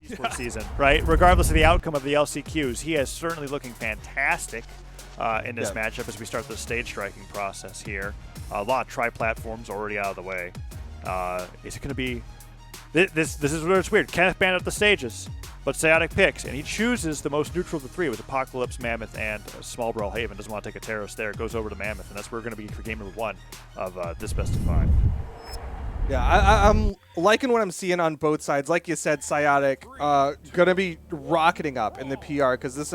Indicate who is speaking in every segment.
Speaker 1: esports season, right? Regardless of the outcome of the LCQs, he is certainly looking fantastic in this matchup as we start the stage striking process here. A lot of tri-platforms already out of the way. Is it going to be... This is where it's weird. Kenneth banned up the stages, but Scyotic picks, and he chooses the most neutral of the three with Apocalypse, Mammoth, and Small Brawlhalla. Doesn't want to take a Terros there. Goes over to Mammoth, and that's where we're going to be for game number 1 of this best of 5.
Speaker 2: Yeah, I'm liking what I'm seeing on both sides. Like you said, Scyotic gonna be rocketing up in the PR because this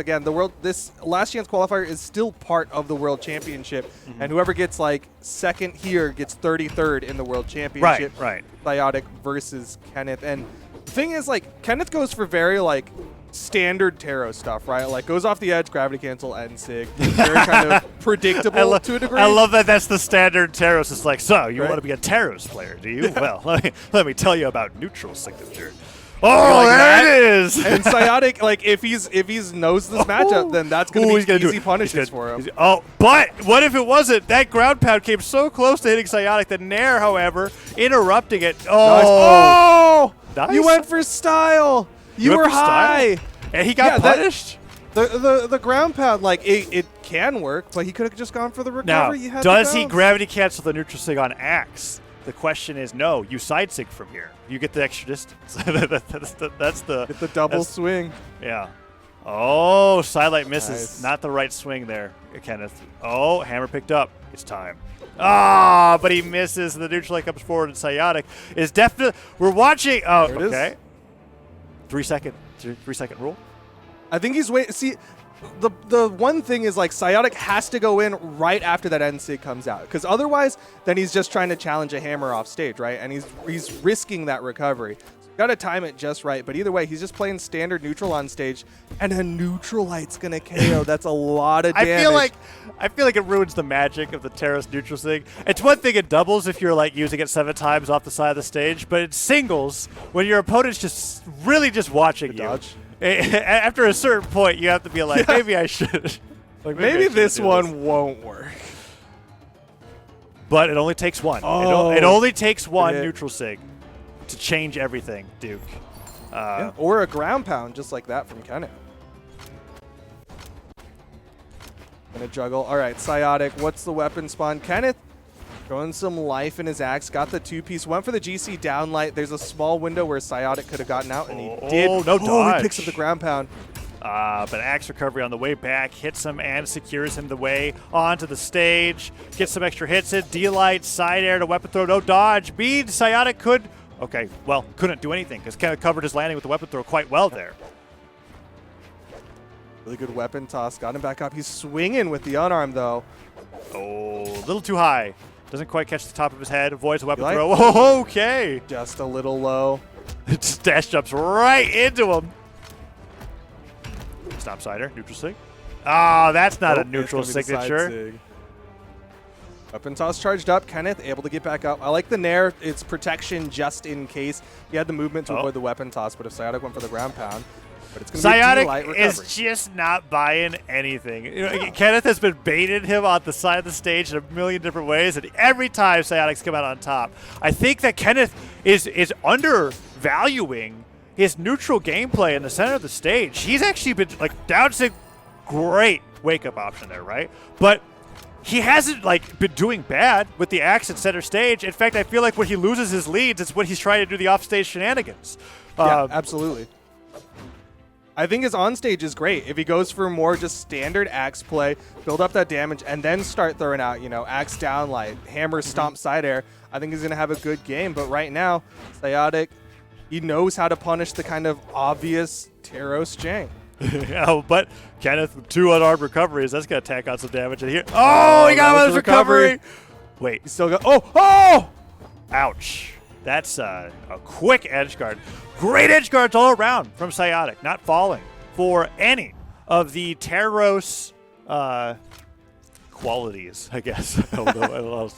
Speaker 2: last chance qualifier is still part of the World Championship, and whoever gets like second here gets 33rd in the World Championship.
Speaker 1: Right.
Speaker 2: Scyotic versus Kenneth, and the thing is, like, Kenneth goes for very like standard Tarot stuff, right? Like goes off the edge, gravity cancel, end sig. Very kind of predictable to a degree.
Speaker 1: I love that that's the standard Taros. It's like, so you want to be a Taros player, do you? Well, let me tell you about neutral signature. Oh,
Speaker 2: like
Speaker 1: there it is.
Speaker 2: And Scyotic, like if he's knows this matchup, then that's gonna be easy punishes for him.
Speaker 1: But what if it wasn't? That ground pound came so close to hitting Scyotic. The Nair, however, interrupting it. Oh,
Speaker 2: nice. You went for style. You were high.
Speaker 1: And he got punished?
Speaker 2: The ground pound, like, it can work, but he could have just gone for the recovery.
Speaker 1: Now, does he gravity cancel the neutral sig on Axe? The question is, no. You side sig from here. You get the extra distance. That's the
Speaker 2: double swing.
Speaker 1: Yeah. Oh, Sidelight misses. Nice. Not the right swing there, Kenneth. Oh, hammer picked up. It's time. Ah, but he misses. The neutral light comes forward, and Scyotic is definitely... We're watching... Oh, okay. 3 second rule.
Speaker 2: I think he's waiting. See, the one thing is, like, Scyotic has to go in right after that end sig comes out, because otherwise, then he's just trying to challenge a hammer off stage, right? And he's risking that recovery. So got to time it just right. But either way, he's just playing standard neutral on stage, and a neutral light's gonna KO. That's a lot of damage.
Speaker 1: I feel like it ruins the magic of the Taros neutral sig. It's one thing in doubles if you're like using it 7 times off the side of the stage, but in singles, when your opponent's just really just watching you.
Speaker 2: Dodge.
Speaker 1: After a certain point, you have to be like, maybe I should.
Speaker 2: Like, maybe this one won't work.
Speaker 1: But it only takes one.
Speaker 2: Oh,
Speaker 1: it only takes one neutral sig to change everything, Duke.
Speaker 2: Or a ground pound just like that from Kenneth. Gonna juggle. All right, Scyotic, what's the weapon spawn? Kenneth throwing some life in his Axe. Got the 2-piece. Went for the GC downlight. There's a small window where Scyotic could have gotten out, and he did.
Speaker 1: No dodge.
Speaker 2: He picks up the ground pound.
Speaker 1: But Axe recovery on the way back hits him and secures him the way onto the stage. Gets some extra hits in. D-light, side air to weapon throw. No dodge. Bead. Scyotic could... Okay, well, couldn't do anything because Kenneth covered his landing with the weapon throw quite well there.
Speaker 2: Really good weapon toss. Got him back up. He's swinging with the unarmed, though.
Speaker 1: Oh, a little too high. Doesn't quite catch the top of his head. Avoids the weapon throw. Oh, okay.
Speaker 2: Just a little low.
Speaker 1: Dash jumps right into him. Stop sider. Neutral sig. Oh, that's not a neutral signature.
Speaker 2: Weapon toss charged up. Kenneth able to get back up. I like the Nair. It's protection just in case. He had the movement to avoid the weapon toss, but if Scyotic went for the ground pound, but it's going to be a light recovery.
Speaker 1: Is just not buying anything. You know, Kenneth has been baiting him on the side of the stage in a million different ways, and every time Scyotic's come out on top. I think that Kenneth is undervaluing his neutral gameplay in the center of the stage. He's actually been, like, down sig, great wake-up option there, right? But he hasn't, like, been doing bad with the Axe at center stage. In fact, I feel like when he loses his leads, it's when he's trying to do the off-stage shenanigans.
Speaker 2: Yeah, absolutely. I think his on-stage is great. If he goes for more just standard Axe play, build up that damage, and then start throwing out, you know, Axe downlight, hammer, stomp, side air, I think he's going to have a good game. But right now, Scyotic, he knows how to punish the kind of obvious Taros jank.
Speaker 1: But Kenneth with 2 unarmed recoveries, that's going to tack on some damage in here. Oh, he got his recovery. Wait.
Speaker 2: He still got... Oh!
Speaker 1: Ouch. That's a quick edge guard. Great edge guards all around from Scyotic, not falling for any of the Taros qualities, I guess. I don't know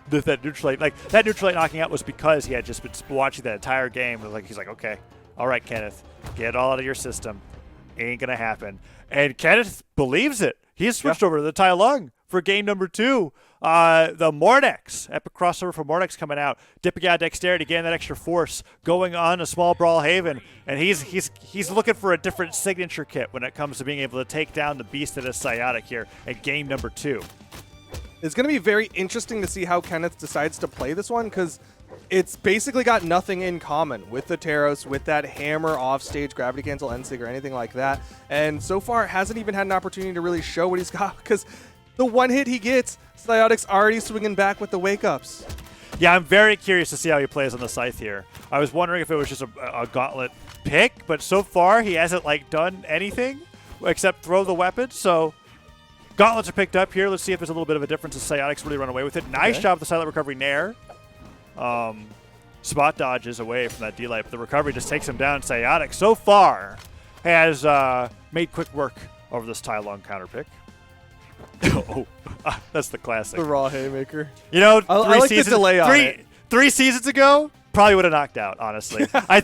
Speaker 1: that neutral light, like that neutral light knocking out was because he had just been watching that entire game. Like he's like, okay, all right, Kenneth, get it all out of your system. Ain't gonna happen. And Kenneth believes it. He's switched over to the Tai Lung for game number 2. The Mordex, epic crossover for Mordex coming out, dipping out dexterity, getting that extra force, going on a small Brawlhalla, and he's looking for a different signature kit when it comes to being able to take down the beast that is Scyotic here at game number 2.
Speaker 2: It's going to be very interesting to see how Kenneth decides to play this one, because it's basically got nothing in common with the Taros, with that hammer offstage, gravity cancel, NSIG, or anything like that. And so far, hasn't even had an opportunity to really show what he's got, because the one hit he gets, Scyotic's already swinging back with the wake-ups.
Speaker 1: Yeah, I'm very curious to see how he plays on the Scythe here. I was wondering if it was just a gauntlet pick, but so far he hasn't done anything except throw the weapon. So gauntlets are picked up here. Let's see if there's a little bit of a difference as Scyotic's really run away with it. Nice job with the silent recovery nair. Spot dodges away from that D-Light, but the recovery just takes him down. Scyotic so far has made quick work over this Tai Lung counter pick. That's the classic.
Speaker 2: The raw haymaker.
Speaker 1: You know,
Speaker 2: I like the delay on it.
Speaker 1: 3 seasons ago, probably would have knocked out. Honestly, I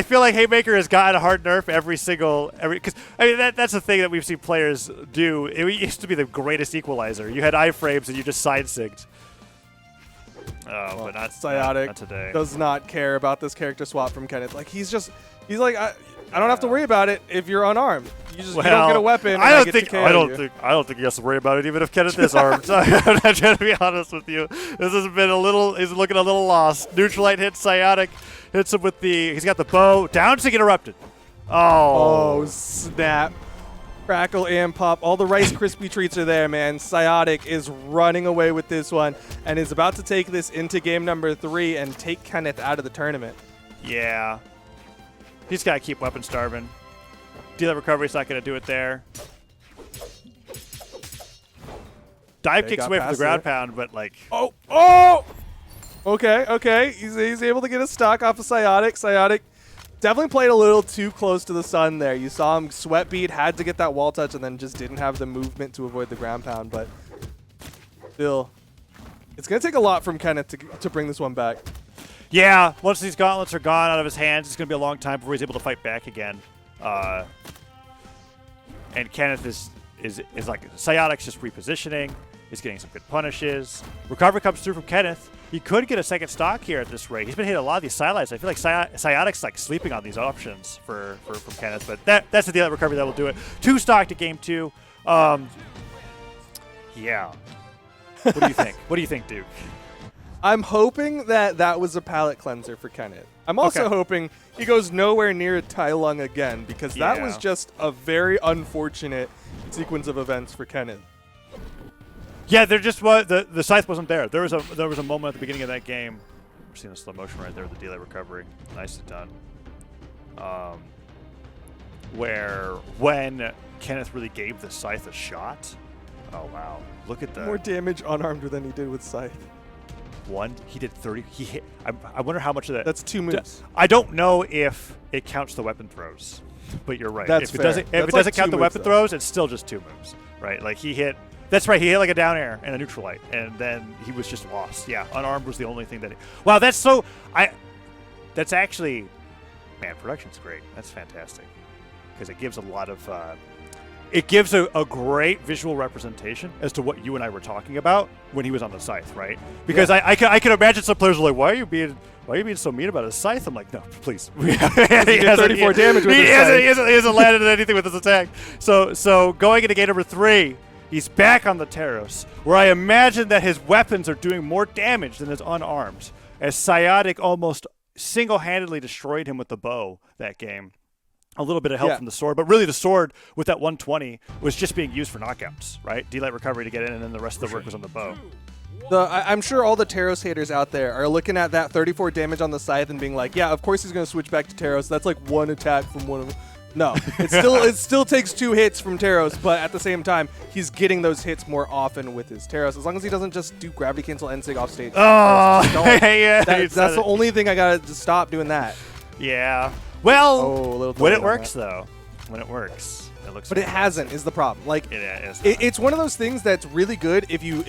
Speaker 1: feel like haymaker has gotten a hard nerf every because I mean that's the thing that we've seen players do. It used to be the greatest equalizer. You had iframes and you just side sigged. But not
Speaker 2: Scyotic.
Speaker 1: Not today.
Speaker 2: Does not care about this character swap from Kenneth. He's like I don't have to worry about it if you're unarmed. You you don't get a weapon.
Speaker 1: I don't think he has to worry about it even if Kenneth is armed. I'm not trying to be honest with you. This has been he's looking a little lost. Neutralite hits Scyotic, hits him with he's got the bow. Downsing interrupted.
Speaker 2: Oh, snap. Crackle and pop. All the Rice Krispie treats are there, man. Scyotic is running away with this one and is about to take this into game number 3 and take Kenneth out of the tournament.
Speaker 1: Yeah. He's got to keep weapon starving. Dealer recovery's not going to do it there. Dive kicks away from the ground pound, but
Speaker 2: Oh! Okay. He's able to get a stock off of Scyotic. Scyotic definitely played a little too close to the sun there. You saw him sweat beat, had to get that wall touch, and then just didn't have the movement to avoid the ground pound. But still, it's going to take a lot from Kenneth to bring this one back.
Speaker 1: Yeah, once these gauntlets are gone out of his hands, it's going to be a long time before he's able to fight back again. And Kenneth is like, Scyotic's just repositioning. He's getting some good punishes. Recovery comes through from Kenneth. He could get a second stock here at this rate. He's been hitting a lot of these sidelights. I feel like Scyotic's sleeping on these options from Kenneth, but that's the deal at recovery that will do it. 2 stock to game 2. Yeah. What do you think? What do you think, Duke?
Speaker 2: I'm hoping that was a palate cleanser for Kenneth. I'm also hoping he goes nowhere near Tai Lung again, because that was just a very unfortunate sequence of events for Kenneth.
Speaker 1: Yeah, there just was the scythe wasn't there. There was a moment at the beginning of that game. We're seeing the slow motion right there with the delay recovery. Nicely done. Where when Kenneth really gave the scythe a shot. Oh wow! Look at that.
Speaker 2: More damage unarmed than he did with scythe.
Speaker 1: He did 30. He hit. I wonder how much of that.
Speaker 2: That's 2 moves.
Speaker 1: I don't know if it counts the weapon throws, but you're right.
Speaker 2: That's
Speaker 1: if
Speaker 2: fair.
Speaker 1: It doesn't count the weapon throws, it's still just 2 moves, right? Like he hit. That's right. He hit like a down air and a neutralite, and then he was just lost. Yeah, unarmed was the only thing that. Wow, that's so. That's actually, man, production's great. That's fantastic because it gives a lot of. It gives a great visual representation as to what you and I were talking about when he was on the scythe, right? Because I can imagine some players are like, why are you being so mean about his scythe? I'm like, no, please. He
Speaker 2: has 34 damage with his scythe.
Speaker 1: He hasn't landed anything with his attack. So going into game number 3, he's back on the Taros, where I imagine that his weapons are doing more damage than his unarmed, as Scyotic almost single-handedly destroyed him with the bow that game. A little bit of help from the sword, but really the sword with that 120 was just being used for knockouts, right? D-Light recovery to get in, and then the rest of the work was on the bow.
Speaker 2: I'm sure all the Taros haters out there are looking at that 34 damage on the scythe and being like, yeah, of course he's going to switch back to Taros. That's like 1 attack from one of them. No, it still takes 2 hits from Taros, but at the same time, he's getting those hits more often with his Taros, as long as he doesn't just do gravity cancel NSIG off stage.
Speaker 1: Oh, yeah.
Speaker 2: That's the only thing I got to stop doing that.
Speaker 1: Yeah. Well, when it works, though. When it works, it looks.
Speaker 2: But it hasn't is the problem. Like
Speaker 1: it's
Speaker 2: one of those things that's really good if you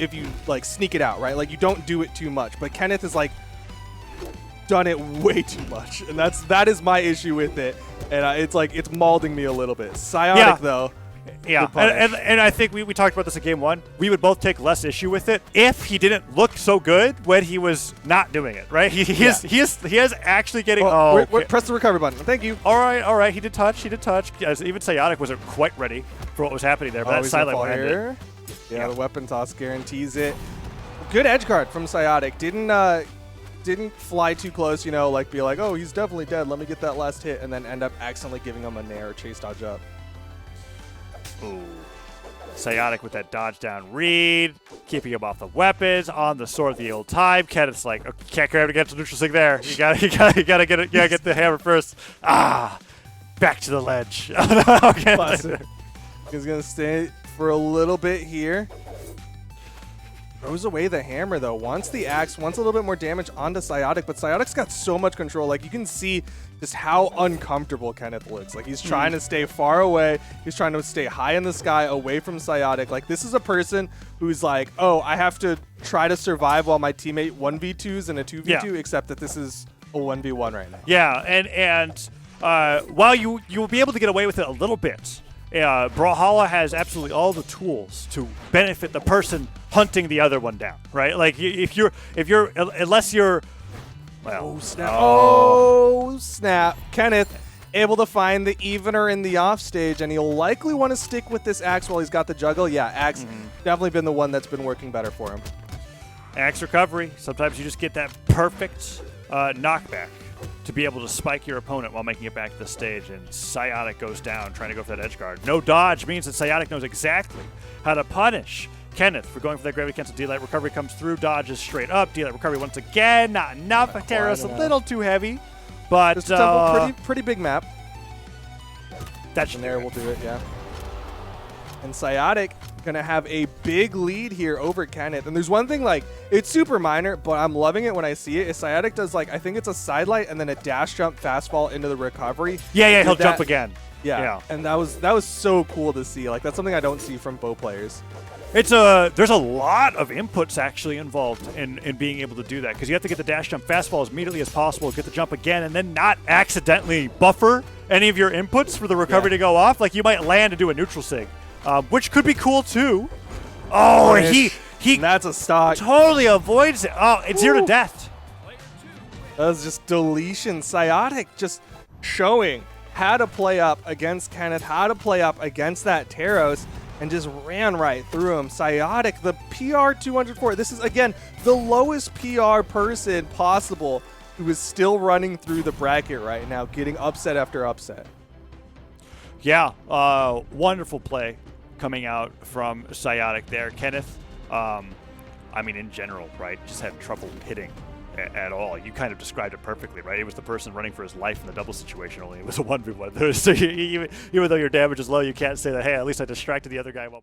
Speaker 2: like sneak it out, right? Like you don't do it too much. But Kenneth is like done it way too much, and that is my issue with it. And it's like it's mauling me a little bit. Scyotic though,
Speaker 1: Yeah,
Speaker 2: Good punish.
Speaker 1: and I think we talked about this in game 1. We would both take less issue with it if he didn't look so good when he was not doing it, right? He is actually getting.
Speaker 2: Wait, press the recovery button. Thank you.
Speaker 1: All right. He did touch. Yes, even Scyotic wasn't quite ready for what was happening there, but that
Speaker 2: He's gonna
Speaker 1: silent
Speaker 2: fall
Speaker 1: landed.
Speaker 2: here. Yeah, the weapon toss guarantees it. Good edge guard from Scyotic. Didn't fly too close, you know, like be like, oh, he's definitely dead. Let me get that last hit, and then end up accidentally giving him a nair or chase dodge up.
Speaker 1: Ooh. Scyotic with that dodge down read, keeping him off the weapons on the sword the old time. Kenneth's like, okay, can't grab it against the neutral sig there. You gotta get it. You gotta get the hammer first. Back to the ledge. Okay.
Speaker 2: He's gonna stay for a little bit here. Throws away the hammer though. Wants the axe, wants a little bit more damage onto Scyotic, but Scyotic's got so much control. Like you can see just how uncomfortable Kenneth looks. Like he's trying to stay far away. He's trying to stay high in the sky away from Scyotic. Like this is a person who's like, oh, I have to try to survive while my teammate 1v2s in a 2v2, except that this is a 1v1 right now.
Speaker 1: Yeah, and while you will be able to get away with it a little bit, Brawlhalla has absolutely all the tools to benefit the person hunting the other one down, right? Like unless you're, well,
Speaker 2: oh snap! Oh snap! Kenneth able to find the evener in the offstage, and he'll likely want to stick with this axe while he's got the juggle. Yeah, axe definitely been the one that's been working better for him.
Speaker 1: Axe recovery. Sometimes you just get that perfect knockback to be able to spike your opponent while making it back to the stage, and Scyotic goes down trying to go for that edge guard. No dodge means that Scyotic knows exactly how to punish Kenneth for going for that gravity cancel. D-Light recovery comes through, dodges straight up. D-Light recovery once again, not enough. Terra's a little too heavy, but
Speaker 2: just a pretty big map.
Speaker 1: That's
Speaker 2: there will do it, yeah. And Scyotic gonna have a big lead here over Kenneth. And there's one thing, like, it's super minor, but I'm loving it when I see it. Is Scyotic does, like, I think it's a side light and then a dash jump fast fall into the recovery.
Speaker 1: Yeah, he'll jump again.
Speaker 2: Yeah. And that was so cool to see. Like, that's something I don't see from bow players.
Speaker 1: There's a lot of inputs actually involved in being able to do that, because you have to get the dash jump fastball as immediately as possible, get the jump again, and then not accidentally buffer any of your inputs for the recovery to go off. Like you might land and do a neutral sig, which could be cool too. Oh, he
Speaker 2: and that's a stock.
Speaker 1: Totally avoids it. Oh, it's 0 to death.
Speaker 2: That was just deletion. Scyotic just showing how to play up against Kenneth, how to play up against that Taros, and just ran right through him. Scyotic, the PR 204. This is, again, the lowest PR person possible who is still running through the bracket right now, getting upset after upset.
Speaker 1: Yeah, wonderful play coming out from Scyotic there. Kenneth, I mean, in general, right, just had trouble hitting at all. You kind of described it perfectly, right? It was the person running for his life in the double situation, only it was a 1v1. So even though your damage is low, you can't say that, hey, at least I distracted the other guy while